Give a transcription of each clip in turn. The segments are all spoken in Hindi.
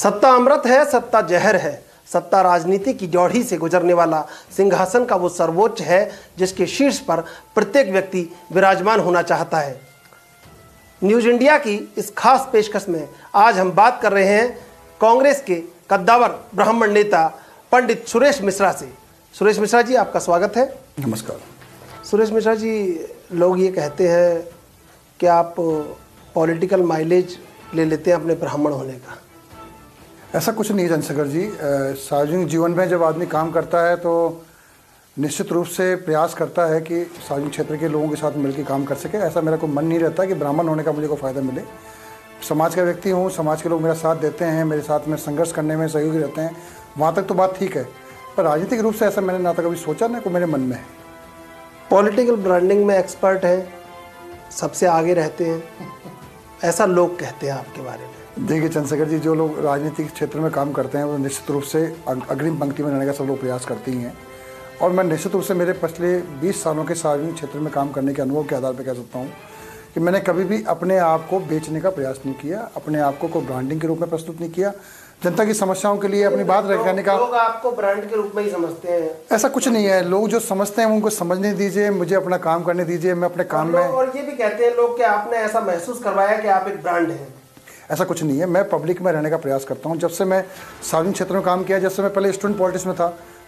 सत्ता अमृत है, सत्ता जहर है। सत्ता राजनीति की जौहरी से गुजरने वाला सिंहासन का वो सर्वोच्च है जिसके शीर्ष पर प्रत्येक व्यक्ति विराजमान होना चाहता है। न्यूज इंडिया की इस खास पेशकश में आज हम बात कर रहे हैं कांग्रेस के कद्दावर ब्राह्मण नेता पंडित सुरेश मिश्रा से। सुरेश मिश्रा जी, आपका स्वागत है। नमस्कार। सुरेश मिश्रा जी, लोग ये कहते हैं कि आप पॉलिटिकल माइलेज ले लेते हैं अपने ब्राह्मण होने का। ऐसा कुछ नहीं है चंद्रशेखर जी। सार्वजनिक जीवन में जब आदमी काम करता है तो निश्चित रूप से प्रयास करता है कि सार्वजनिक क्षेत्र के लोगों के साथ मिलकर काम कर सके। ऐसा मेरा कोई मन नहीं रहता कि ब्राह्मण होने का मुझे कोई फ़ायदा मिले। समाज का व्यक्ति हूँ, समाज के लोग मेरा साथ देते हैं, मेरे साथ में संघर्ष करने में सहयोगी रहते हैं, वहाँ तक तो बात ठीक है। पर राजनीतिक रूप से ऐसा मैंने ना तो कभी सोचा ना कोई मेरे मन में है। पॉलिटिकल ब्रांडिंग में एक्सपर्ट हैं, सबसे आगे रहते हैं, ऐसा लोग कहते हैं आपके बारे में। देखिए चंद्रशेखर जी, जो लोग राजनीतिक क्षेत्र में काम करते हैं वो निश्चित रूप से अग्रिम पंक्ति में रहने का सब लोग प्रयास करते ही हैं। और मैं निश्चित रूप से मेरे पिछले 20 सालों के सार्वजनिक क्षेत्र में काम करने के अनुभव के आधार पर कह सकता हूँ कि मैंने कभी भी अपने आप को बेचने का प्रयास नहीं किया, अपने आप को कोई ब्रांडिंग के रूप में प्रस्तुत नहीं किया। जनता की समस्याओं के लिए अपनी बात रखने का लोग आपको ब्रांड के रूप में ही समझते हैं। ऐसा कुछ नहीं है। लोग जो समझते हैं उनको समझने दीजिए, मुझे अपना काम करने दीजिए, मैं अपने काम में। और ये भी कहते हैं लोग कि आपने ऐसा महसूस करवाया कि आप एक ब्रांड हैं। ऐसा कुछ नहीं है। मैं पब्लिक में रहने का प्रयास करता हूँ। जब से मैं सार्वजनिक क्षेत्र में काम किया, जब से मैं पहले स्टूडेंट पॉलिटिक्स में था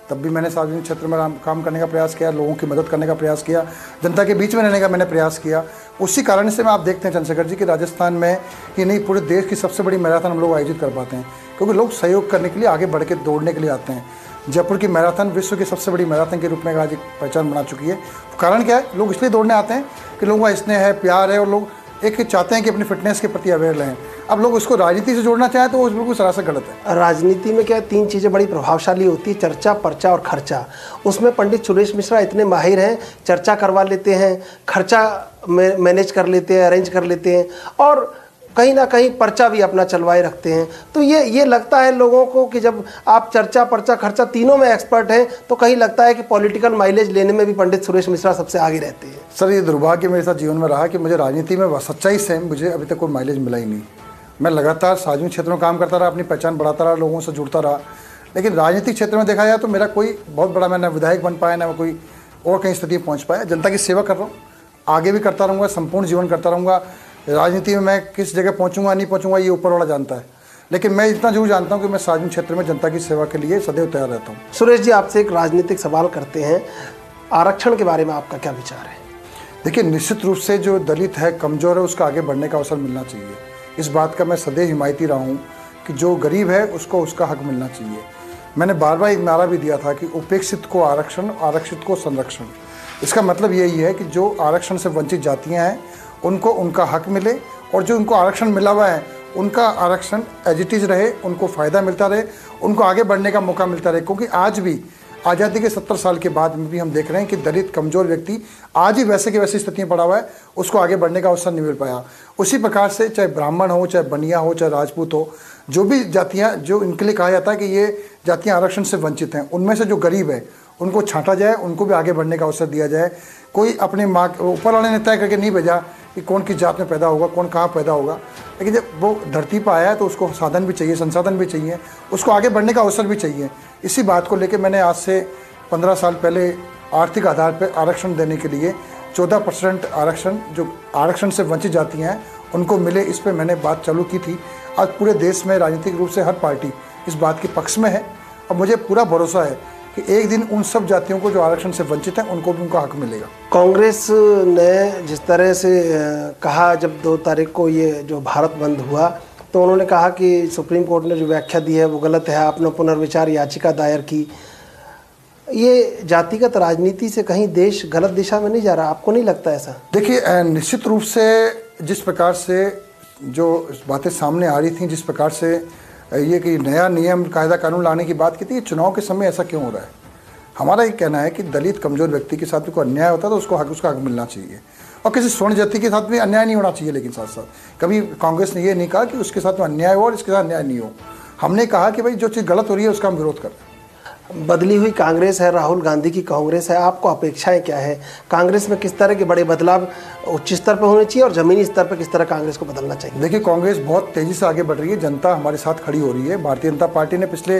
तब भी मैंने सार्वजनिक क्षेत्र में काम करने का प्रयास किया, लोगों की मदद करने का प्रयास किया, जनता के बीच में रहने का मैंने प्रयास किया। उसी कारण से मैं आप देखते हैं चंद्रशेखर जी कि राजस्थान में कि नहीं पूरे देश की सबसे बड़ी मैराथन हम लोग आयोजित कर पाते हैं, क्योंकि लोग सहयोग करने के लिए, आगे बढ़ के दौड़ने के लिए आते हैं। जयपुर की मैराथन विश्व की सबसे बड़ी मैराथन के रूप में आज एक पहचान बना चुकी है। कारण क्या है? लोग इसलिए दौड़ने आते हैं कि लोगों का स्नेह है, प्यार है, और लोग एक चाहते हैं कि अपनी फिटनेस के प्रति अवेयर रहें। अब लोग उसको राजनीति से जोड़ना चाहें तो वो बिल्कुल सरासर गलत है। राजनीति में क्या 3 चीज़ें बड़ी प्रभावशाली होती है, चर्चा, पर्चा और खर्चा। उसमें पंडित सुरेश मिश्रा इतने माहिर हैं, चर्चा करवा लेते हैं, खर्चा मैनेज कर लेते हैं, अरेंज कर लेते हैं, और कहीं ना कहीं पर्चा भी अपना चलवाए रखते हैं। तो ये लगता है लोगों को कि जब आप चर्चा, पर्चा, खर्चा तीनों में एक्सपर्ट हैं तो कहीं लगता है कि पॉलिटिकल माइलेज लेने में भी पंडित सुरेश मिश्रा सबसे आगे रहते हैं। सर, ये दुर्भाग्य मेरे साथ जीवन में रहा कि मुझे राजनीति में सच्चाई से मुझे अभी तक कोई माइलेज मिला ही नहीं। मैं लगातार सार्वजनिक क्षेत्र में काम करता रहा, अपनी पहचान बढ़ाता रहा, लोगों से जुड़ता रहा, लेकिन राजनीतिक क्षेत्र में देखा जाए तो मेरा कोई बहुत बड़ा, मैं ना विधायक बन पाया, ना कोई और कहीं स्थिति में पहुँच पाया। जनता की सेवा कर रहा हूँ, आगे भी करता रहूँगा, संपूर्ण जीवन करता रहूँगा। राजनीति में मैं किस जगह पहुंचूंगा नहीं पहुंचूंगा ये ऊपर वाला जानता है, लेकिन मैं इतना जरूर जानता हूं कि मैं सार्वजनिक क्षेत्र में जनता की सेवा के लिए सदैव तैयार रहता हूं। सुरेश जी, आपसे एक राजनीतिक सवाल करते हैं। आरक्षण के बारे में आपका क्या विचार है? देखिए, निश्चित रूप से जो दलित है, कमज़ोर है, उसका आगे बढ़ने का अवसर मिलना चाहिए। इस बात का मैं सदैव हिमायती रहा हूँ कि जो गरीब है उसको उसका हक मिलना चाहिए। मैंने बार बार एक नारा भी दिया था कि उपेक्षित को आरक्षण, आरक्षित को संरक्षण। इसका मतलब यही है कि जो आरक्षण से वंचित जातियाँ हैं उनको उनका हक मिले, और जो उनको आरक्षण मिला हुआ है उनका आरक्षण एज इट इज़ रहे, उनको फ़ायदा मिलता रहे, उनको आगे बढ़ने का मौका मिलता रहे। क्योंकि आज भी आज़ादी के 70 साल के बाद में भी हम देख रहे हैं कि दलित, कमज़ोर व्यक्ति आज ही वैसे की वैसी स्थितियाँ पड़ा हुआ है, उसको आगे बढ़ने का अवसर नहीं मिल पाया। उसी प्रकार से चाहे ब्राह्मण हो, चाहे बनिया हो, चाहे राजपूत हो, जो भी जातियाँ, जो इनके लिए कहा जाता है कि ये जातियाँ आरक्षण से वंचित हैं, उनमें से जो गरीब है उनको छांटा जाए, उनको भी आगे बढ़ने का अवसर दिया जाए। कोई अपनी माँ, ऊपर वाले ने तय करके नहीं भेजा कि कौन किस जात में पैदा होगा, कौन कहाँ पैदा होगा, लेकिन जब वो धरती पर आया है तो उसको साधन भी चाहिए, संसाधन भी चाहिए, उसको आगे बढ़ने का अवसर भी चाहिए। इसी बात को लेकर मैंने आज से 15 साल पहले आर्थिक आधार पर आरक्षण देने के लिए 14% आरक्षण, जो आरक्षण से वंचित जाती हैं उनको मिले, इस पर मैंने बात चालू की थी। आज पूरे देश में राजनीतिक रूप से हर पार्टी इस बात के पक्ष में है, और मुझे पूरा भरोसा है कि एक दिन उन सब जातियों को जो आरक्षण से वंचित हैं उनको भी उनका हक मिलेगा। कांग्रेस ने जिस तरह से कहा, जब 2 तारीख को ये जो भारत बंद हुआ तो उन्होंने कहा कि सुप्रीम कोर्ट ने जो व्याख्या दी है वो गलत है, आपने पुनर्विचार याचिका दायर की। ये जातिगत राजनीति से कहीं देश गलत दिशा में नहीं जा रहा? आपको नहीं लगता ऐसा? देखिए, निश्चित रूप से जिस प्रकार से जो बातें सामने आ रही थी, जिस प्रकार से ये कि नया नियम, कायदा, कानून लाने की बात की थी, चुनाव के समय ऐसा क्यों हो रहा है? हमारा ये कहना है कि दलित, कमज़ोर व्यक्ति के साथ भी कोई अन्याय होता है तो उसको हक, उसका हक मिलना चाहिए, और किसी स्वर्ण जाति के साथ भी अन्याय नहीं होना चाहिए। लेकिन साथ साथ कभी कांग्रेस ने ये नहीं कहा कि उसके साथ में अन्याय हो और इसके साथ अन्याय नहीं हो। हमने कहा कि भाई जो चीज़ गलत हो रही है उसका हम विरोध कर रहे हैं। बदली हुई कांग्रेस है, राहुल गांधी की कांग्रेस है, आपको अपेक्षाएं क्या है? कांग्रेस में किस तरह के बड़े बदलाव उच्च स्तर पर होने चाहिए और ज़मीनी स्तर पर किस तरह कांग्रेस को बदलना चाहिए? देखिए, कांग्रेस बहुत तेज़ी से आगे बढ़ रही है, जनता हमारे साथ खड़ी हो रही है। भारतीय जनता पार्टी ने पिछले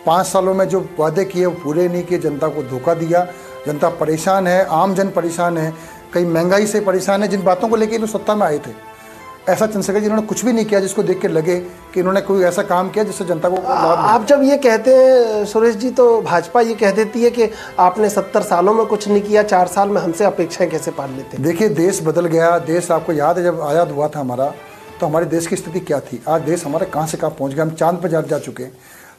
5 सालों में जो वादे किए वो पूरे नहीं किए, जनता को धोखा दिया। जनता परेशान है, आम जन परेशान है, कई महंगाई से परेशान है। जिन बातों को लेकर सत्ता में आए थे, ऐसा चंद्रशेखर जी इन्होंने कुछ भी नहीं किया जिसको देख के लगे कि इन्होंने कोई ऐसा काम किया जिससे जनता को लाभ। आप जब ये कहते हैं सुरेश जी, तो भाजपा ये कह देती है कि आपने 70 सालों में कुछ नहीं किया, 4 साल में हमसे अपेक्षाएं कैसे पाल लेते हैं? देखिए, देश बदल गया। देश, आपको याद है जब आज़ाद हुआ था हमारा, तो हमारे देश की स्थिति क्या थी? आज देश हमारा कहाँ से कहाँ पहुँच गया। हम चांद पर जा चुके हैं।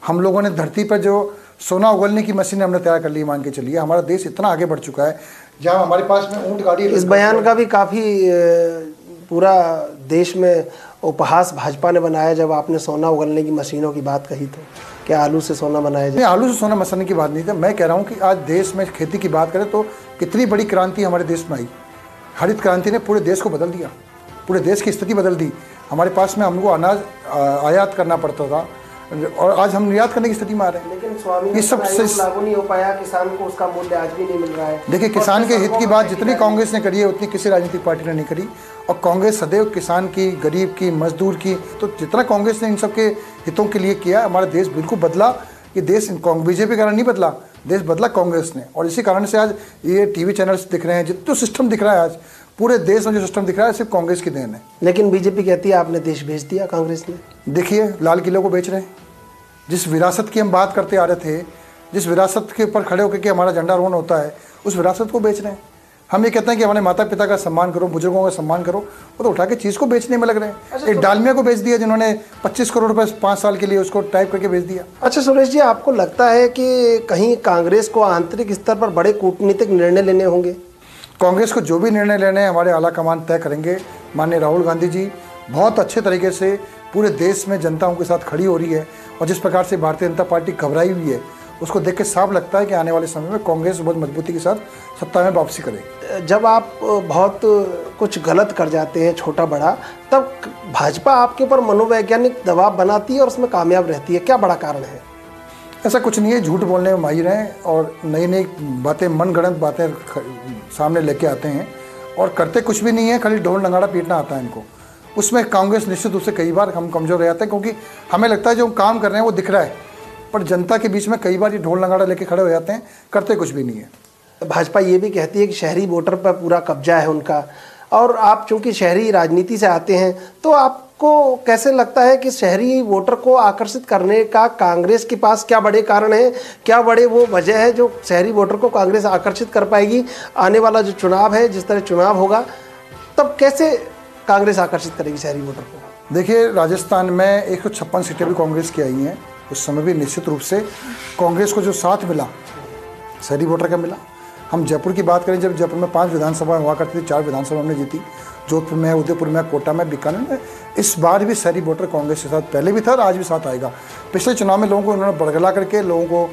हम लोगों ने धरती पर जो सोना उगलने की मशीन हमने तैयार कर ली, मान के चलिए। हमारा देश इतना आगे बढ़ चुका है, जहाँ हमारे पास में ऊँट गाड़ी। इस बयान का भी काफ़ी पूरा देश में उपहास भाजपा ने बनाया जब आपने सोना उगलने की मशीनों की बात कही। तो क्या आलू से सोना बनाया जाए? आलू से सोना मसलने की बात नहीं थी। मैं कह रहा हूँ कि आज देश में खेती की बात करें तो कितनी बड़ी क्रांति हमारे देश में आई। हरित क्रांति ने पूरे देश को बदल दिया, पूरे देश की स्थिति बदल दी। हमारे पास में हमको अनाज आयात करना पड़ता था और आज हम निर्यात करने की स्थिति में आ रहे हैं। लेकिन स्वामी सब लागू नहीं हो पाया, किसान को उसका मूल्य आज भी नहीं मिल रहा है। देखिए, किसान के हित की बात जितनी कांग्रेस ने करी है उतनी किसी राजनीतिक पार्टी ने नहीं करी। और कांग्रेस सदैव किसान की, गरीब की, मजदूर की, तो जितना कांग्रेस ने इन सब के हितों के लिए किया, हमारा देश बिल्कुल बदला। ये देश बीजेपी के कारण नहीं बदला, देश बदला कांग्रेस ने। और इसी कारण से आज ये टीवी चैनल्स दिख रहे हैं, जितना सिस्टम दिख रहा है आज पूरे देश में, जो सिस्टम दिख रहा है सिर्फ कांग्रेस की देन है। लेकिन बीजेपी कहती है आपने देश भेज दिया कांग्रेस ने। देखिए, लाल किले को बेच रहे हैं। जिस विरासत की हम बात करते आ रहे थे, जिस विरासत के ऊपर खड़े होकर के हमारा झंडा रोहन होता है, उस विरासत को बेच रहे हैं। हम ये कहते हैं कि हमारे माता पिता का सम्मान करो, बुजुर्गों का सम्मान करो, वो तो उठा के चीज़ को बेचने में लग रहे हैं। एक डालमिया को बेच दिया जिन्होंने 25 करोड़ रुपए 5 साल के लिए उसको टाइप करके बेच दिया। अच्छा सुरेश जी, आपको लगता है कि कहीं कांग्रेस को आंतरिक स्तर पर बड़े कूटनीतिक निर्णय लेने होंगे? कांग्रेस को जो भी निर्णय लेने हैं हमारे आला कमान तय करेंगे। माननीय राहुल गांधी जी बहुत अच्छे तरीके से पूरे देश में जनता उनके साथ खड़ी हो रही है। और जिस प्रकार से भारतीय जनता पार्टी घबराई हुई है, उसको देख के साफ लगता है कि आने वाले समय में कांग्रेस बहुत मजबूती के साथ सत्ता में वापसी करेगी। जब आप बहुत कुछ गलत कर जाते हैं, छोटा बड़ा, तब भाजपा आपके ऊपर मनोवैज्ञानिक दबाव बनाती है और उसमें कामयाब रहती है, क्या बड़ा कारण है? ऐसा कुछ नहीं है, झूठ बोलने में माहिर हैं और नई नई बातें, मनगढ़ंत बातें सामने लेके आते हैं और करते कुछ भी नहीं है, खाली ढोल नगाड़ा पीटना आता है इनको। उसमें कांग्रेस निश्चित रूप से कई बार हम कमज़ोर रह जाते हैं, क्योंकि हमें लगता है जो हम काम कर रहे हैं वो दिख रहा है, पर जनता के बीच में कई बार ये ढोल नगाड़ा लेके खड़े हो जाते हैं, करते कुछ भी नहीं है। भाजपा ये भी कहती है कि शहरी वोटर पर पूरा कब्जा है उनका, और आप चूंकि शहरी राजनीति से आते हैं, तो आपको कैसे लगता है कि शहरी वोटर को आकर्षित करने का कांग्रेस के पास क्या बड़े कारण हैं, क्या बड़े वो वजह है जो शहरी वोटर को कांग्रेस आकर्षित कर पाएगी? आने वाला जो चुनाव है, जिस तरह चुनाव होगा, तब कैसे कांग्रेस आकर्षित करेगी शहरी वोटर को? देखिए, राजस्थान में 156 सीटें भी कांग्रेस की आई हैं। उस समय भी निश्चित रूप से कांग्रेस को जो साथ मिला शहरी वोटर का मिला। हम जयपुर की बात करें, जब जयपुर में 5 विधानसभा हुआ करती थी, 4 विधानसभा हमने जीती, जोधपुर में, उदयपुर में, कोटा में, बीकानेर में। इस बार भी शहरी वोटर कांग्रेस के साथ पहले भी था और आज भी साथ आएगा। पिछले चुनाव में लोगों को उन्होंने बड़गला करके, लोगों को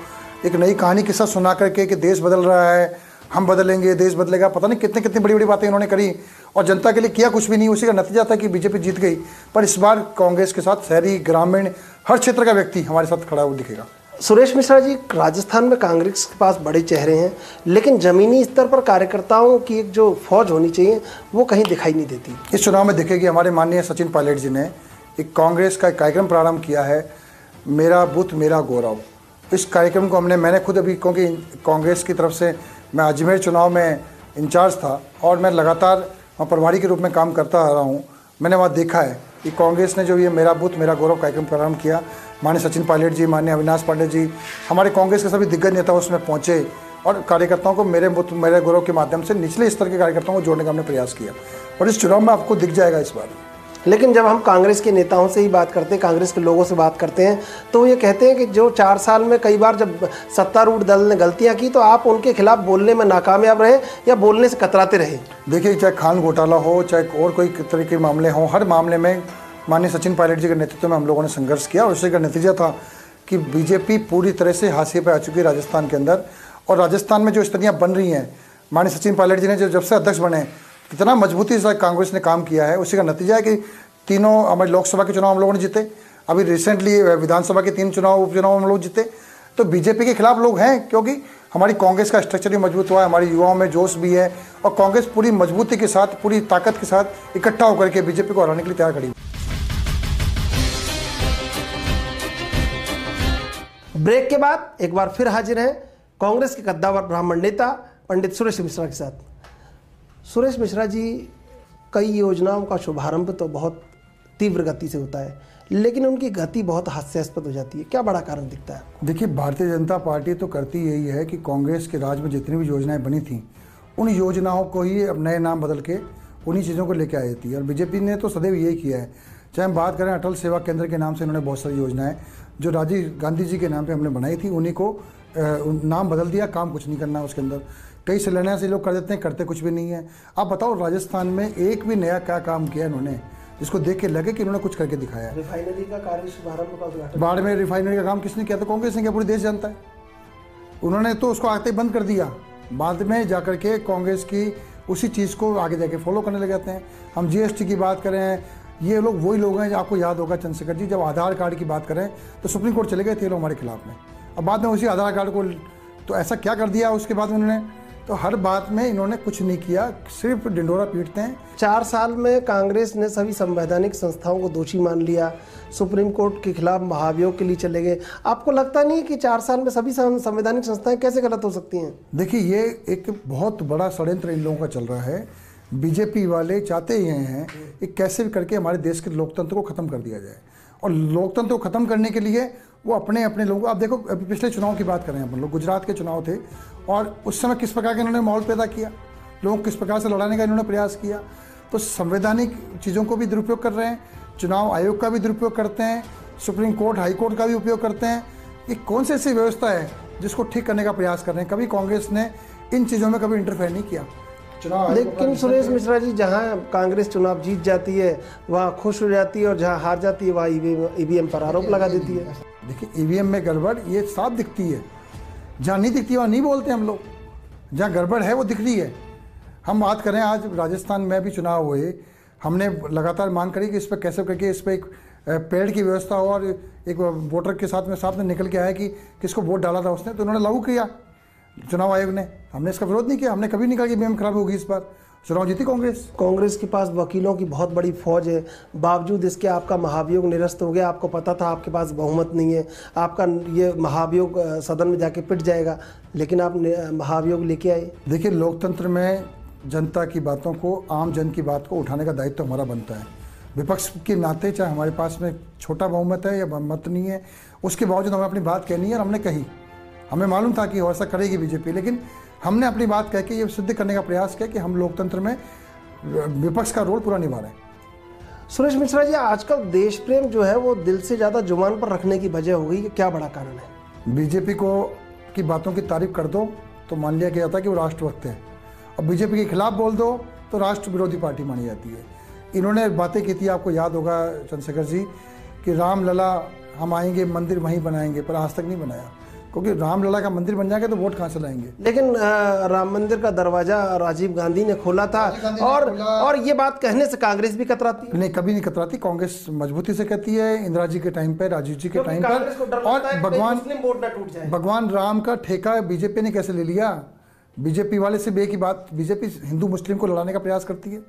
एक नई कहानी किस्सा सुना करके कि देश बदल रहा है, हम बदलेंगे, देश बदलेगा, पता नहीं कितनी कितनी बड़ी बड़ी बातें इन्होंने करी और जनता के लिए किया कुछ भी नहीं। उसी का नतीजा था कि बीजेपी जीत गई। पर इस बार कांग्रेस के साथ शहरी, ग्रामीण, हर क्षेत्र का व्यक्ति हमारे साथ खड़ा हुआ दिखेगा। सुरेश मिश्रा जी, राजस्थान में कांग्रेस के पास बड़े चेहरे हैं, लेकिन जमीनी स्तर पर कार्यकर्ताओं की एक जो फौज होनी चाहिए वो कहीं दिखाई नहीं देती। इस चुनाव में दिखेगी। हमारे माननीय सचिन पायलट जी ने एक कांग्रेस का कार्यक्रम प्रारंभ किया है, मेरा बूथ मेरा गौरव। इस कार्यक्रम को मैंने खुद अभी, क्योंकि कांग्रेस की तरफ से मैं अजमेर चुनाव में इंचार्ज था और मैं लगातार वहाँ प्रभारी के रूप में काम करता आ रहा हूँ। मैंने वहाँ देखा है कि कांग्रेस ने जो ये मेरा बूथ मेरा गौरव कार्यक्रम प्रारंभ किया, माननीय सचिन पायलट जी, माननीय अविनाश पांडे जी, हमारे कांग्रेस के सभी दिग्गज नेता उसमें पहुँचे और कार्यकर्ताओं को मेरे बूथ मेरे गौरव के माध्यम से निचले स्तर के कार्यकर्ताओं को जोड़ने का हमने प्रयास किया और इस चुनाव में आपको दिख जाएगा इस बार। लेकिन जब हम कांग्रेस के नेताओं से ही बात करते हैं, कांग्रेस के लोगों से बात करते हैं, तो वो ये कहते हैं कि जो 4 साल में कई बार जब सत्तारूढ़ दल ने गलतियां की तो आप उनके खिलाफ बोलने में नाकामयाब रहे या बोलने से कतराते रहे। देखिए, चाहे खान घोटाला हो, चाहे और कोई तरह के मामले हों, हर मामले में माननीय सचिन पायलट जी के नेतृत्व में हम लोगों ने संघर्ष किया और उसी का नतीजा था कि बीजेपी पूरी तरह से हाशिए पर आ चुकी है राजस्थान के अंदर। और राजस्थान में जो स्थितियाँ बन रही हैं, माननीय सचिन पायलट जी ने जब से अध्यक्ष बने, कितना मजबूती से कांग्रेस ने काम किया है, उसी का नतीजा है कि तीनों हमारे लोकसभा के चुनाव हम लोगों ने जीते। अभी रिसेंटली विधानसभा के 3 चुनाव उपचुनाव हम लोग जीते। तो बीजेपी के खिलाफ लोग हैं, क्योंकि हमारी कांग्रेस का स्ट्रक्चर भी मजबूत हुआ है, हमारे युवाओं में जोश भी है और कांग्रेस पूरी मजबूती के साथ, पूरी ताकत के साथ इकट्ठा होकर के बीजेपी को हराने के लिए तैयार खड़ी। ब्रेक के बाद एक बार फिर हाजिर हैं कांग्रेस के कद्दावर ब्राह्मण नेता पंडित सुरेश मिश्रा के साथ। सुरेश मिश्रा जी, कई योजनाओं का शुभारंभ तो बहुत तीव्र गति से होता है, लेकिन उनकी गति बहुत हास्यास्पद हो जाती है। क्या बड़ा कारण दिखता है? देखिए, भारतीय जनता पार्टी तो करती यही है कि कांग्रेस के राज में जितनी भी योजनाएं बनी थी, उन योजनाओं को ही अब नए नाम बदल के उन्हीं चीज़ों को लेकर आई थी। और बीजेपी ने तो सदैव यही किया है। चाहे हम बात करें अटल सेवा केंद्र के नाम से, उन्होंने बहुत सारी योजनाएं जो राजीव गांधी जी के नाम पे हमने बनाई थी, उन्हीं को नाम बदल दिया, काम कुछ नहीं करना उसके अंदर। कई शिलान्यास ये लोग कर देते हैं, करते कुछ भी नहीं है। आप बताओ, राजस्थान में एक भी नया क्या काम किया इन्होंने जिसको देख के लगे कि इन्होंने कुछ करके दिखाया है? रिफाइनरी का कार्य शुभारंभ का उद्घाटन, बाढ़ में रिफाइनरी का काम किसने किया? तो कांग्रेस ने किया, पूरी देश जानता है। उन्होंने तो उसको आते ही बंद कर दिया, बाद में जाकर के कांग्रेस की उसी चीज़ को आगे जाके फॉलो करने लग जाते हैं। हम जीएसटी की बात करें, ये लोग वही लोग हैं, आपको याद होगा चंद्रशेखर जी, जब आधार कार्ड की बात करें तो सुप्रीम कोर्ट चले गए थे लोग हमारे खिलाफ में। अब बाद में उसी आधार कार्ड को तो ऐसा क्या कर दिया उसके बाद उन्होंने, तो हर बात में इन्होंने कुछ नहीं किया, सिर्फ डिंडोरा पीटते हैं। 4 साल में कांग्रेस ने सभी संवैधानिक संस्थाओं को दोषी मान लिया, सुप्रीम कोर्ट के खिलाफ महाभियोग के लिए चले गए। आपको लगता नहीं कि 4 साल में सभी संवैधानिक संस्थाएं कैसे गलत हो सकती हैं? देखिए, ये एक बहुत बड़ा षड्यंत्र इन लोगों का चल रहा है। बीजेपी वाले चाहते ही हैं कि कैसे भी करके हमारे देश के लोकतंत्र को ख़त्म कर दिया जाए, और लोकतंत्र को ख़त्म करने के लिए वो अपने अपने लोगों, आप देखो अभी पिछले चुनाव की बात करें अपन लोग, गुजरात के चुनाव थे और उस समय किस प्रकार के इन्होंने माहौल पैदा किया, लोगों को किस प्रकार से लड़ाने का इन्होंने प्रयास किया। तो संवैधानिक चीज़ों को भी दुरुपयोग कर रहे हैं, चुनाव आयोग का भी दुरुपयोग करते हैं, सुप्रीम कोर्ट हाई कोर्ट का भी उपयोग करते हैं। ये कौन सी ऐसी व्यवस्था है जिसको ठीक करने का प्रयास कर रहे हैं? कभी कांग्रेस ने इन चीज़ों में कभी इंटरफेयर नहीं किया। लेकिन सुरेश मिश्रा जी, जहां कांग्रेस चुनाव जीत जाती है वहां खुश हो जाती है और जहां हार जाती है वहां ईवीएम पर आरोप लगा देती है। देखिए, ईवीएम में गड़बड़ ये साफ दिखती है, जहाँ नहीं दिखती वहाँ नहीं बोलते हम लोग, जहाँ गड़बड़ है वो दिख रही है। हम बात करें, आज राजस्थान में भी चुनाव हुए, हमने लगातार मांग करी कि इस पर कैसे करके इस पर एक पेड़ की व्यवस्था हो, और एक वोटर के साथ में निकल के आया कि किसको वोट डाला था उसने, तो उन्होंने लागू किया चुनाव आयोग ने। हमने इसका विरोध नहीं किया, हमने कभी नहीं कहा कि ईवीएम खराब होगी। इस बार चुनाव जीती कांग्रेस के पास वकीलों की बहुत बड़ी फौज है, बावजूद इसके आपका महाभियोग निरस्त हो गया। आपको पता था आपके पास बहुमत नहीं है, आपका ये महाभियोग सदन में जाके पिट जाएगा, लेकिन आप महाभियोग लेके आए। देखिए, लोकतंत्र में जनता की बातों को, आम जन की बात को उठाने का दायित्व तो हमारा बनता है। विपक्ष के नाते, चाहे हमारे पास में छोटा बहुमत है या बहुमत नहीं है, उसके बावजूद हमें अपनी बात कहनी है और हमने कही। हमें मालूम था कि ऐसा करेगी बीजेपी, लेकिन हमने अपनी बात कह के ये सिद्ध करने का प्रयास किया कि हम लोकतंत्र में विपक्ष का रोल पूरा निभा रहे हैं। सुरेश मिश्रा जी, आजकल देश प्रेम जो है वो दिल से ज़्यादा जुबान पर रखने की वजह हो गई, क्या बड़ा कारण है? बीजेपी को की बातों की तारीफ कर दो तो मान लिया गया था कि वो राष्ट्रभक्त है, और बीजेपी के खिलाफ बोल दो तो राष्ट्र विरोधी पार्टी मानी जाती है। इन्होंने बातें की थी, आपको याद होगा चंद्रशेखर जी, कि रामलला हम आएंगे, मंदिर वहीं बनाएंगे, पर आज तक नहीं बनाया, क्योंकि रामलला का मंदिर बन जाएगा तो वोट कहाँ से लाएंगे? लेकिन राम मंदिर का दरवाजा राजीव गांधी ने खोला था, और ये बात कहने से कांग्रेस भी कतराती? नहीं, कभी नहीं कतराती। कांग्रेस मजबूती से कहती है, इंदिरा जी के टाइम पे, राजीव जी के टाइम पर। और भगवान राम का ठेका बीजेपी ने कैसे ले लिया? बीजेपी वाले से बे की बात, बीजेपी हिंदू मुस्लिम को लड़ाने का प्रयास करती है।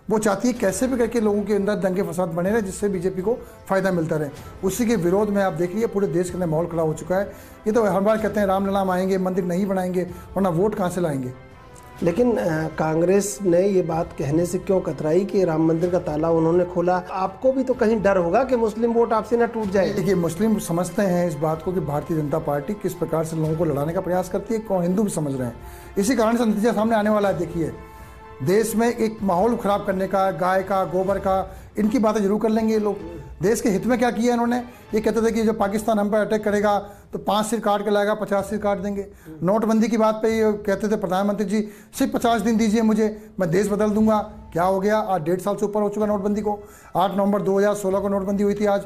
वो चाहती है कैसे भी करके लोगों के अंदर दंगे फसाद बने रहे, जिससे बीजेपी को फायदा मिलता रहे। उसी के विरोध में आप देखिए पूरे देश के अंदर माहौल खड़ा हो चुका है। ये तो हर बार कहते हैं रामलला आएंगे, मंदिर नहीं बनाएंगे, वरना वोट कहाँ से लाएंगे? लेकिन कांग्रेस ने ये बात कहने से क्यों कतराई कि राम मंदिर का ताला उन्होंने खोला? आपको भी तो कहीं डर होगा कि मुस्लिम वोट आपसे ना टूट जाए। देखिए, मुस्लिम समझते हैं इस बात को कि भारतीय जनता पार्टी किस प्रकार से लोगों को लड़ाने का प्रयास करती है, हिंदू भी समझ रहे हैं। इसी कारण से नतीजा सामने आने वाला है। देखिए, देश में एक माहौल खराब करने का, गाय का, गोबर का, इनकी बातें जरूर कर लेंगे ये लोग। देश के हित में क्या किया इन्होंने? ये कहते थे कि जब पाकिस्तान हम पर अटैक करेगा तो 5 सिर काट के लाएगा, 50 सिर काट देंगे। नोटबंदी की बात पे ये कहते थे प्रधानमंत्री जी सिर्फ 50 दिन दीजिए मुझे, मैं देश बदल दूंगा। क्या हो गया? आज 1.5 साल से ऊपर हो चुका नोटबंदी को। 8 नवंबर 2016 को नोटबंदी हुई थी, आज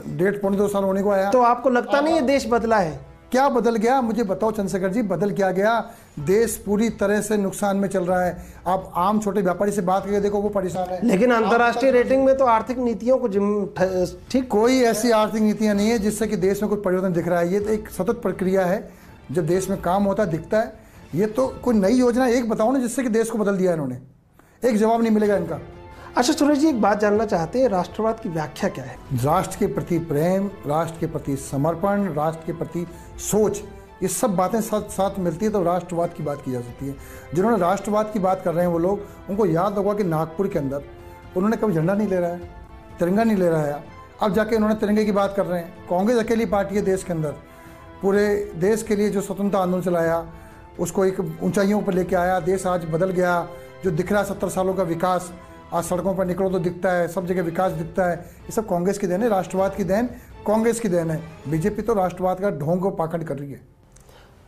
1.5 पौने 2 साल होने को आया। तो आपको लगता नहीं है देश बदला है? क्या बदल गया मुझे बताओ चंद्रशेखर जी, बदल क्या गया? देश पूरी तरह से नुकसान में चल रहा है। आप आम छोटे व्यापारी से बात करके देखो, वो परेशान है। लेकिन अंतर्राष्ट्रीय रेटिंग में तो आर्थिक नीतियों को ठीक, कोई ऐसी आर्थिक नीतियां नहीं है जिससे कि देश में कुछ परिवर्तन दिख रहा है। ये तो एक सतत प्रक्रिया है, जब देश में काम होता है दिखता है। ये तो कोई नई योजना एक बताओ ना जिससे कि देश को बदल दिया इन्होंने, एक जवाब नहीं मिलेगा इनका। अच्छा सुरेश जी, एक बात जानना चाहते हैं, राष्ट्रवाद की व्याख्या क्या है? राष्ट्र के प्रति प्रेम, राष्ट्र के प्रति समर्पण, राष्ट्र के प्रति सोच, ये सब बातें साथ साथ मिलती है तो राष्ट्रवाद की बात की जा सकती है। जिन्होंने राष्ट्रवाद की बात कर रहे हैं वो लोग, उनको याद होगा कि नागपुर के अंदर उन्होंने कभी झंडा नहीं ले रहा है, तिरंगा नहीं ले रहा है। अब जाके उन्होंने तिरंगे की बात कर रहे हैं। कांग्रेस अकेली पार्टी है देश के अंदर, पूरे देश के लिए जो स्वतंत्रता आंदोलन चलाया, उसको एक ऊंचाइयों पर लेके आया। देश आज बदल गया, जो दिख रहा है 70 सालों का विकास, आज सड़कों पर निकलो तो दिखता है, सब जगह विकास दिखता है। ये सब कांग्रेस की देन है, राष्ट्रवाद की देन कांग्रेस की देन है। बीजेपी तो राष्ट्रवाद का ढोंग को पाखंड कर रही है।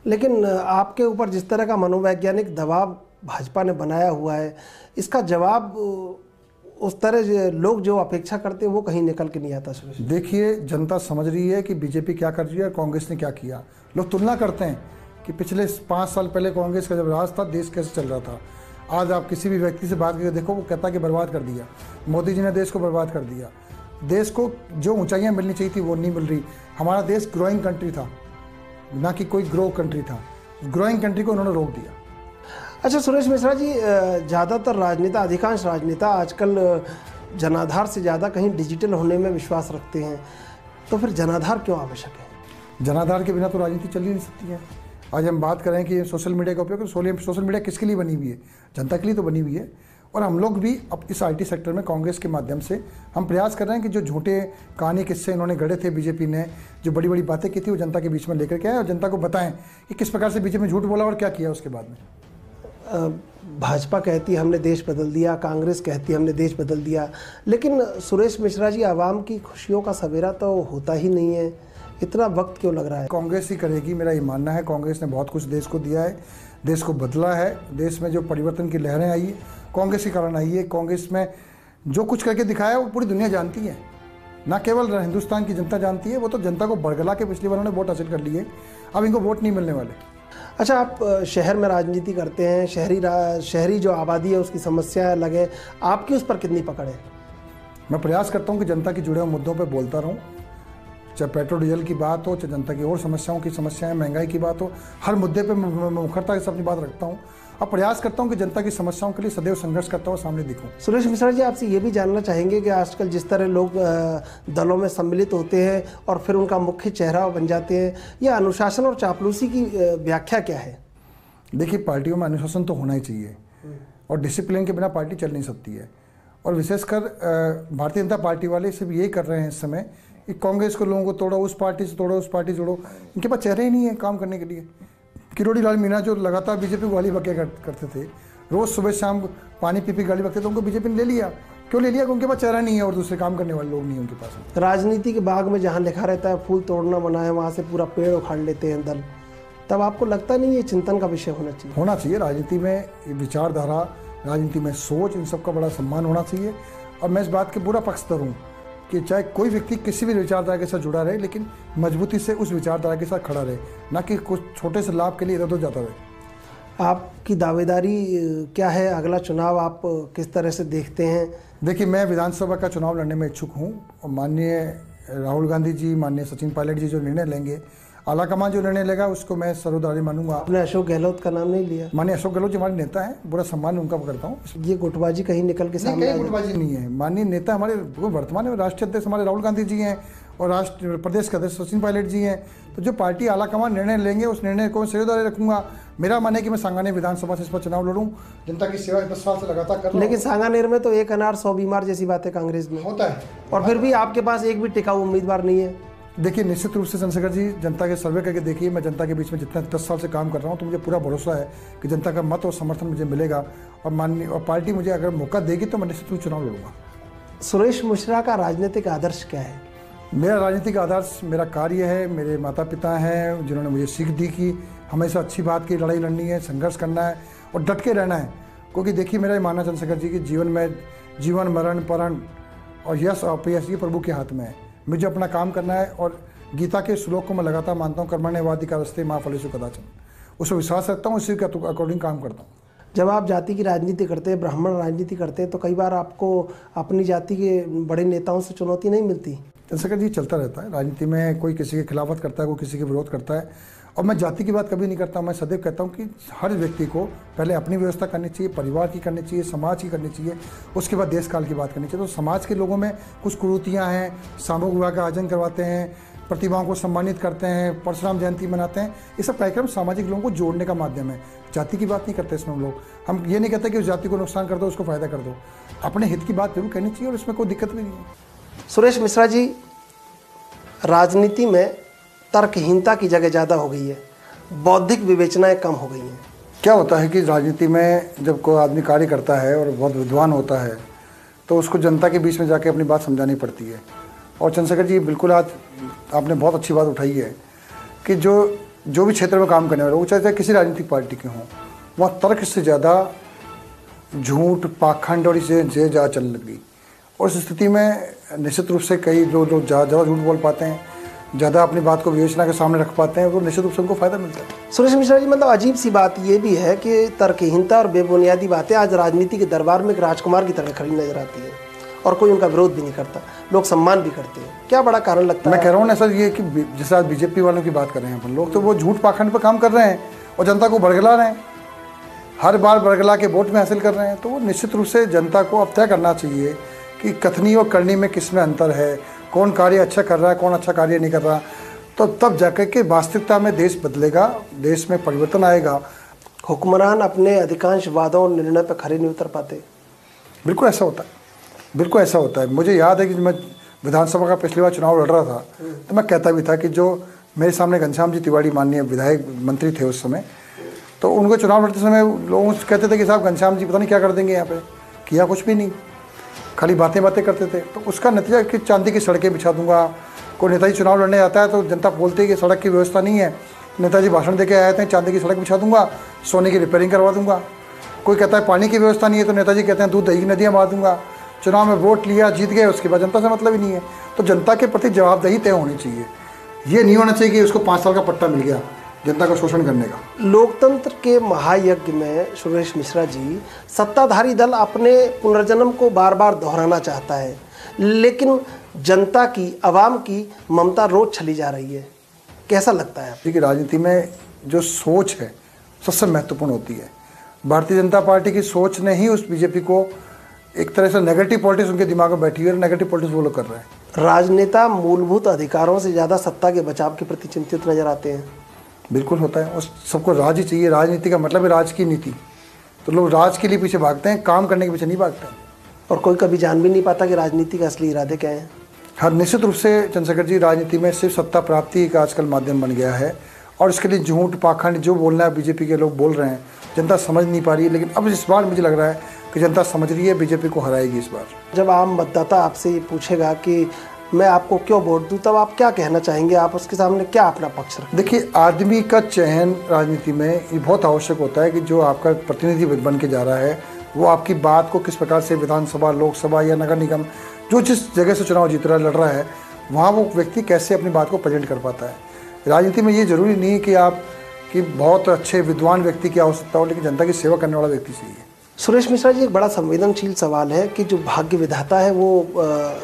लेकिन आपके ऊपर जिस तरह का मनोवैज्ञानिक दबाव भाजपा ने बनाया हुआ है, इसका जवाब उस तरह लोग जो अपेक्षा करते हैं वो कहीं निकल के नहीं आता। सुरेश, देखिए जनता समझ रही है कि बीजेपी क्या कर रही है और कांग्रेस ने क्या किया। लोग तुलना करते हैं कि पिछले 5 साल पहले कांग्रेस का जब राज था देश कैसे चल रहा था। आज आप किसी भी व्यक्ति से बात करके देखो, वो कहता है कि बर्बाद कर दिया मोदी जी ने, देश को बर्बाद कर दिया। देश को जो ऊंचाइयां मिलनी चाहिए थी वो नहीं मिल रही। हमारा देश ग्रोइंग कंट्री था, ना कि कोई ग्रो कंट्री था। ग्रोइंग कंट्री को उन्होंने रोक दिया। अच्छा सुरेश मिश्रा जी, ज़्यादातर राजनेता, अधिकांश राजनेता आजकल जनाधार से ज़्यादा कहीं डिजिटल होने में विश्वास रखते हैं, तो फिर जनाधार क्यों आवश्यक है? जनाधार के बिना तो राजनीति चल ही नहीं सकती है। आज हम बात करें कि सोशल मीडिया का उपयोग, सोशल मीडिया किसके लिए बनी हुई है? जनता के लिए तो बनी हुई है। और हम लोग भी अब इस IT सेक्टर में कांग्रेस के माध्यम से हम प्रयास कर रहे हैं कि जो झूठे कहानी किस्से इन्होंने गढ़े थे, बीजेपी ने जो बड़ी बड़ी बातें की थी, वो जनता के बीच में लेकर के आए और जनता को बताएं कि किस प्रकार से बीजेपी ने झूठ बोला और क्या किया उसके बाद में। भाजपा कहती है हमने देश बदल दिया, कांग्रेस कहती है हमने देश बदल दिया, लेकिन सुरेश मिश्रा जी, आवाम की खुशियों का सवेरा तो होता ही नहीं है। इतना वक्त क्यों लग रहा है? कांग्रेस ही करेगी, मेरा ये मानना है। कांग्रेस ने बहुत कुछ देश को दिया है, देश को बदला है। देश में जो परिवर्तन की लहरें आई है कांग्रेस के कारण आई है। कांग्रेस में जो कुछ करके दिखाया वो पूरी दुनिया जानती है, ना केवल हिंदुस्तान की जनता जानती है। वो तो जनता को बरगला के पिछली बार उन्होंने वोट हासिल कर लिए, अब इनको वोट नहीं मिलने वाले। अच्छा, आप शहर में राजनीति करते हैं, शहरी जो आबादी है उसकी समस्या लगे, आपकी उस पर कितनी पकड़ है? मैं प्रयास करता हूँ कि जनता के जुड़े हुए मुद्दों पर बोलता रहूँ, चाहे पेट्रोल डीजल की बात हो, चाहे जनता की और समस्याओं की समस्याएं, महंगाई की बात हो, हर मुद्दे पे मैं मुखरता से अपनी बात रखता हूँ और प्रयास करता हूँ कि जनता की समस्याओं के लिए सदैव संघर्ष करता हुआ सामने दिखूँ। सुरेश मिश्रा जी, आपसे ये भी जानना चाहेंगे कि आजकल जिस तरह लोग दलों में सम्मिलित होते हैं और फिर उनका मुख्य चेहरा बन जाते हैं, यह अनुशासन और चापलूसी की व्याख्या क्या है? देखिए, पार्टियों में अनुशासन तो होना ही चाहिए और डिसिप्लिन के बिना पार्टी चल नहीं सकती है। और विशेषकर भारतीय जनता पार्टी वाले सिर्फ यही कर रहे हैं इस समय कि कांग्रेस को लोगों को तोड़ो, उस पार्टी से तोड़ो, उस पार्टी से जोड़ो। इनके पास चेहरे ही नहीं है काम करने के लिए। किरोड़ी लाल मीणा जो लगातार बीजेपी को गाली बके करते थे, रोज़ सुबह शाम पानी पी गाली बकते थे, उनको बीजेपी ने ले लिया। क्यों ले लिया? क्योंकि उनके पास चेहरा नहीं है और दूसरे काम करने वाले लोग नहीं है उनके पास। राजनीति के बाग में जहाँ लिखा रहता है फूल तोड़ना मना है, वहाँ से पूरा पेड़ उखाड़ लेते हैं दल। तब आपको लगता नहीं ये चिंतन का विषय होना चाहिए? होना चाहिए। राजनीति में विचारधारा, राजनीति में सोच, इन सब का बड़ा सम्मान होना चाहिए। और मैं इस बात के पूरा पक्षधर हूँ कि चाहे कोई व्यक्ति किसी भी विचारधारा के साथ जुड़ा रहे, लेकिन मजबूती से उस विचारधारा के साथ खड़ा रहे, ना कि कुछ छोटे से लाभ के लिए इधर उधर जाता रहे। आपकी दावेदारी क्या है? अगला चुनाव आप किस तरह से देखते हैं? देखिए, मैं विधानसभा का चुनाव लड़ने में इच्छुक हूँ और माननीय राहुल गांधी जी, माननीय सचिन पायलट जी जो निर्णय लेंगे, आलाकमान जो निर्णय लेगा उसको मैं सर्वोदय मानूंगा। आपने अशोक गहलोत का नाम नहीं लिया? माननीय अशोक गहलोत जी हमारे नेता हैं, बड़ा सम्मान उनका करता हूँ। ये गुटबाजी कहीं निकल के सामने? नहीं, गुटबाजी नहीं है। माननीय नेता हमारे वर्तमान में राष्ट्रीय अध्यक्ष हमारे राहुल गांधी जी हैं और राष्ट्रीय प्रदेश के अध्यक्ष सचिन पायलट जी हैं। तो जो पार्टी आलाकमान निर्णय लेंगे उस निर्णय को मैं सर्वोदय रखूंगा। मेरा मन है कि मैं सांगानेर विधानसभा से इस पर चुनाव लड़ूं, जनता की सेवा 10 साल से लगातार कर रहा हूं। लेकिन सांगानेर में तो एक अनार 100 बीमार जैसी बातें कांग्रेस में होता है और फिर भी आपके पास एक भी टिकाऊ उम्मीदवार नहीं है। देखिए, निश्चित रूप से चंद्रशेखर जी, जनता के सर्वे करके देखिए, मैं जनता के बीच में जितना 10 साल से काम कर रहा हूँ तो मुझे पूरा भरोसा है कि जनता का मत और समर्थन मुझे मिलेगा और पार्टी मुझे अगर मौका देगी तो मैं निश्चित रूप चुनाव लड़ूंगा। सुरेश मिश्रा का राजनीतिक आदर्श क्या है? मेरा राजनीतिक आदर्श मेरा कार्य है। मेरे माता पिता हैं जिन्होंने मुझे सीख दी कि हमेशा अच्छी बात की लड़ाई लड़नी है, संघर्ष करना है और डट के रहना है। क्योंकि देखिए, मेरा ये मानना चंद्रशेखर जी कि जीवन में जीवन, मरण, परण और यश और अपयश ये प्रभु के हाथ में है। मुझे अपना काम करना है और गीता के श्लोक को मैं लगातार मानता हूँ, कर्मण्येवाधिकारस्ते मा फलेषु कदाचन। उस पर विश्वास रखता हूँ, उसी के अकॉर्डिंग काम करता हूँ। जब आप जाति की राजनीति करते हैं, ब्राह्मण राजनीति करते हैं, तो कई बार आपको अपनी जाति के बड़े नेताओं से चुनौती नहीं मिलती? चंद्रशेखर जी, चलता रहता है राजनीति में, कोई किसी की खिलाफत करता है, कोई किसी के विरोध करता है, और मैं जाति की बात कभी नहीं करता। मैं सदैव कहता हूँ कि हर व्यक्ति को पहले अपनी व्यवस्था करनी चाहिए, परिवार की करनी चाहिए, समाज की करनी चाहिए, उसके बाद देश काल की बात करनी चाहिए। तो समाज के लोगों में कुछ कुरीतियाँ हैं, सामूहिक विवाह का आयोजन करवाते हैं, प्रतिभाओं को सम्मानित करते हैं, परशुराम जयंती मनाते हैं, ये सब कार्यक्रम सामाजिक लोगों को जोड़ने का माध्यम है। जाति की बात नहीं करते इसमें हम लोग। हम ये नहीं कहते कि उस जाति को नुकसान कर दो, उसको फायदा कर दो। अपने हित की बात जरूर करनी चाहिए और इसमें कोई दिक्कत भी नहीं है। सुरेश मिश्रा जी, राजनीति में तर्कहीनता की जगह ज़्यादा हो गई है, बौद्धिक विवेचनाएं कम हो गई हैं। क्या होता है कि राजनीति में जब कोई आदमी कार्य करता है और बहुत विद्वान होता है, तो उसको जनता के बीच में जाके अपनी बात समझानी पड़ती है। और चंद्रशेखर जी, बिल्कुल आज आपने बहुत अच्छी बात उठाई है कि जो भी क्षेत्र में काम करने वाले, वो चाहे किसी राजनीतिक पार्टी के हों, वहाँ तर्क से ज़्यादा झूठ, पाखंड और इसे ज़्यादा चलने लगी। और इस स्थिति में निश्चित रूप से कई लोग ज़्यादा झूठ बोल पाते हैं, ज़्यादा अपनी बात को विवेचना के सामने रख पाते हैं, तो निश्चित रूप से उनको फ़ायदा मिलता है। सुरेश मिश्रा जी, मतलब अजीब सी बात ये भी है कि तर्कहीनता और बेबुनियादी बातें आज राजनीति के दरबार में एक राजकुमार की तरह खड़ी नजर आती है, और कोई उनका विरोध भी नहीं करता, लोग सम्मान भी करते हैं। क्या बड़ा कारण लगता है? मैं कह रहा हूँ ना सर, ये कि जैसे आज बीजेपी वालों की बात कर रहे हैं अपन लोग, तो वो झूठ पाखंड पर काम कर रहे हैं और जनता को बरगला रहे हैं, हर बार बरगला के वोट में हासिल कर रहे हैं। तो वो निश्चित रूप से जनता को अब तय करना चाहिए कि कथनी और करनी में किस में अंतर है, कौन कार्य अच्छा कर रहा है, कौन अच्छा कार्य नहीं कर रहा। तो तब जाकर के वास्तविकता में देश बदलेगा, देश में परिवर्तन आएगा। हुक्मरान अपने अधिकांश वादों और निर्णय पर खरे नहीं उतर पाते। बिल्कुल ऐसा होता है, बिल्कुल ऐसा होता है। मुझे याद है कि मैं विधानसभा का पिछली बार चुनाव लड़ रहा था, तो मैं कहता भी था कि जो मेरे सामने घनश्याम जी तिवारी माननीय विधायक मंत्री थे उस समय, तो उनको चुनाव लड़ते समय लोग कहते थे कि साहब घनश्याम जी पता नहीं क्या कर देंगे, यहाँ पे किया कुछ भी नहीं, खाली बातें करते थे। तो उसका नतीजा कि चांदी की सड़कें बिछा दूंगा। कोई नेताजी चुनाव लड़ने आता है तो जनता बोलती है कि सड़क की व्यवस्था नहीं है, नेताजी भाषण दे के आए थे चांदी की सड़क बिछा दूंगा, सोने की रिपेयरिंग करवा दूंगा। कोई कहता है पानी की व्यवस्था नहीं है, तो नेताजी कहते हैं दूध दही की नदियाँ मार दूंगा। चुनाव में वोट लिया, जीत गए, उसके बाद जनता से मतलब ही नहीं है। तो जनता के प्रति जवाबदेही तय होनी चाहिए। ये नहीं होना चाहिए कि उसको 5 साल का पट्टा मिल गया जनता का शोषण करने का। लोकतंत्र के महायज्ञ में सुरेश मिश्रा जी, सत्ताधारी दल अपने पुनर्जन्म को बार बार दोहराना चाहता है, लेकिन जनता की, आवाम की ममता रोज छली जा रही है। कैसा लगता है? देखिए, राजनीति में जो सोच है सबसे महत्वपूर्ण होती है। भारतीय जनता पार्टी की सोच ने ही उस बीजेपी को एक तरह से नेगेटिव पॉलिटिक्स उनके दिमाग में बैठी हुई है, नेगेटिव पॉलिटिक्स वो लोग कर रहे हैं। राजनेता मूलभूत अधिकारों से ज़्यादा सत्ता के बचाव के प्रति चिंतित नजर आते हैं। बिल्कुल होता है, उस सबको राज ही चाहिए। राजनीति का मतलब है राज की नीति। तो लोग राज के लिए पीछे भागते हैं, काम करने के पीछे नहीं भागते हैं। और कोई कभी जान भी नहीं पाता कि राजनीति के असली इरादे क्या हैं। हाँ, निश्चित रूप से चंद्रशेखर जी, राजनीति में सिर्फ सत्ता प्राप्ति का आजकल माध्यम बन गया है, और इसके लिए झूठ पाखंड जो बोलना है बीजेपी के लोग बोल रहे हैं, जनता समझ नहीं पा रही है। लेकिन अब इस बार मुझे लग रहा है कि जनता समझ रही है, बीजेपी को हराएगी इस बार। जब आम मतदाता आपसे ये पूछेगा कि मैं आपको क्यों वोट दूं, तब आप क्या कहना चाहेंगे? आप उसके सामने क्या अपना पक्ष रखें? देखिए, आदमी का चयन राजनीति में ये बहुत आवश्यक होता है कि जो आपका प्रतिनिधि बन के जा रहा है, वो आपकी बात को किस प्रकार से विधानसभा, लोकसभा या नगर निगम, जो जिस जगह से चुनाव जीत रहा है, लड़ रहा है, वहाँ वो व्यक्ति कैसे अपनी बात को प्रेजेंट कर पाता है। राजनीति में ये जरूरी नहीं कि आप कि बहुत अच्छे विद्वान व्यक्ति की आवश्यकता हो, लेकिन जनता की सेवा करने वाला व्यक्ति चाहिए। सुरेश मिश्रा जी, एक बड़ा संवेदनशील सवाल है कि जो भाग्य विधाता है वो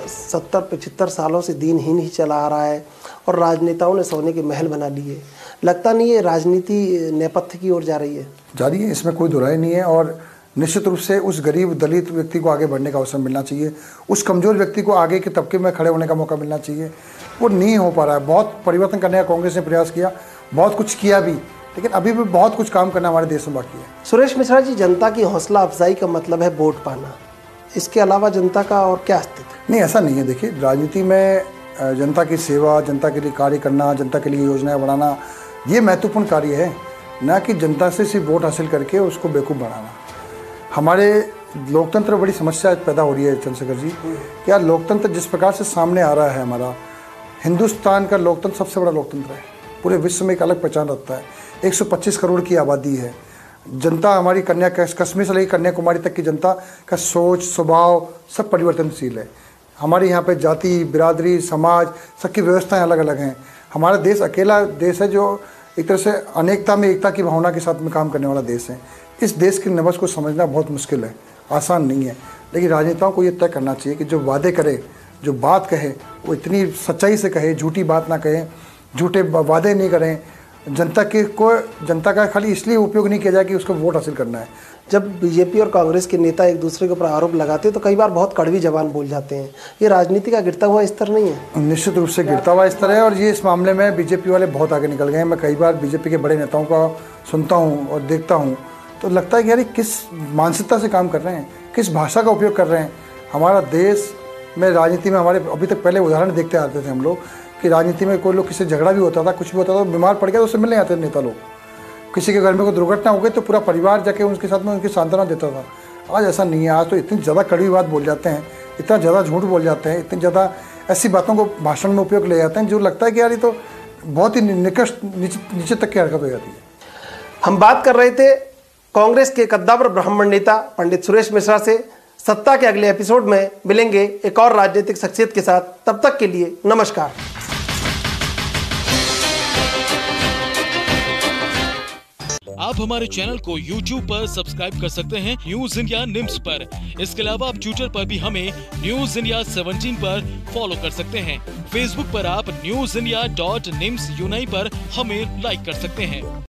70-75 सालों से दीनहीन ही चला आ रहा है, और राजनेताओं ने सोने के महल बना लिए। लगता नहीं है राजनीति नेपथ्य की ओर जा रही है? जा रही है, इसमें कोई दुराई नहीं है। और निश्चित रूप से उस गरीब दलित व्यक्ति को आगे बढ़ने का अवसर मिलना चाहिए, उस कमज़ोर व्यक्ति को आगे के तबके में खड़े होने का मौका मिलना चाहिए। वो नहीं हो पा रहा है। बहुत परिवर्तन करने का कांग्रेस ने प्रयास किया, बहुत कुछ किया भी, लेकिन अभी भी बहुत कुछ काम करना हमारे देश में बाकी है। सुरेश मिश्रा जी, जनता की हौसला अफजाई का मतलब है वोट पाना, इसके अलावा जनता का और क्या अस्तित्व? नहीं, ऐसा नहीं है। देखिए, राजनीति में जनता की सेवा, जनता के लिए कार्य करना, जनता के लिए योजनाएं बनाना, ये महत्वपूर्ण कार्य है, ना कि जनता से सिर्फ वोट हासिल करके उसको बेवकूफ़ बनाना। हमारे लोकतंत्र बड़ी समस्या पैदा हो रही है चंद्रशेखर जी। क्या लोकतंत्र जिस प्रकार से सामने आ रहा है, हमारा हिंदुस्तान का लोकतंत्र सबसे बड़ा लोकतंत्र है, पूरे विश्व में एक अलग पहचान रखता है। 125 करोड़ की आबादी है। जनता हमारी कश्मीर से लेकर कन्याकुमारी तक की जनता का सोच, स्वभाव सब परिवर्तनशील है। हमारे यहाँ पे जाति, बिरादरी, समाज, सबकी व्यवस्थाएं अलग अलग हैं। हमारा देश अकेला देश है जो एक तरह से अनेकता में एकता की भावना के साथ में काम करने वाला देश है। इस देश के नब्ज़ को समझना बहुत मुश्किल है, आसान नहीं है। लेकिन राजनेताओं को ये तय करना चाहिए कि जो वादे करे, जो बात कहे, वो इतनी सच्चाई से कहे, झूठी बात ना कहे, झूठे वादे नहीं करें। जनता का खाली इसलिए उपयोग नहीं किया जाए कि उसको वोट हासिल करना है। जब बीजेपी और कांग्रेस के नेता एक दूसरे के ऊपर आरोप लगाते हैं तो कई बार बहुत कड़वी जबान बोल जाते हैं। ये राजनीति का गिरता हुआ स्तर नहीं है? निश्चित रूप से गिरता हुआ स्तर है, और ये इस मामले में बीजेपी वाले बहुत आगे निकल गए हैं। मैं कई बार बीजेपी के बड़े नेताओं का सुनता हूँ और देखता हूँ तो लगता है कि यार किस मानसिकता से काम कर रहे हैं, किस भाषा का उपयोग कर रहे हैं। हमारा देश में राजनीति में हमारे अभी तक पहले उदाहरण देखते आते थे हम लोग कि राजनीति में कोई लोग किसी झगड़ा भी होता था, कुछ भी होता था, बीमार पड़ गया तो उससे मिलने आते थे नेता लोग। किसी के घर में कोई दुर्घटना हो गई तो पूरा परिवार जाके उनके साथ में उनकी सांत्वना देता था। आज ऐसा नहीं है। आज तो इतनी ज़्यादा कड़वी बात बोल जाते हैं, इतना ज़्यादा झूठ बोल जाते हैं, इतनी ज़्यादा ऐसी बातों को भाषण में उपयोग ले जाते हैं जो लगता है कि यार ये तो बहुत ही नीचे तक की हरकत हो जाती है। हम बात कर रहे थे कांग्रेस के कद्दावर ब्राह्मण नेता पंडित सुरेश मिश्रा से। सत्ता के अगले एपिसोड में मिलेंगे एक और राजनीतिक शख्सियत के साथ। तब तक के लिए नमस्कार। आप हमारे चैनल को YouTube पर सब्सक्राइब कर सकते हैं न्यूज इंडिया निम्स पर। इसके अलावा आप ट्विटर पर भी हमें न्यूज इंडिया 17 पर फॉलो कर सकते हैं। फेसबुक पर आप newsindia.nimsuni पर हमें लाइक कर सकते हैं।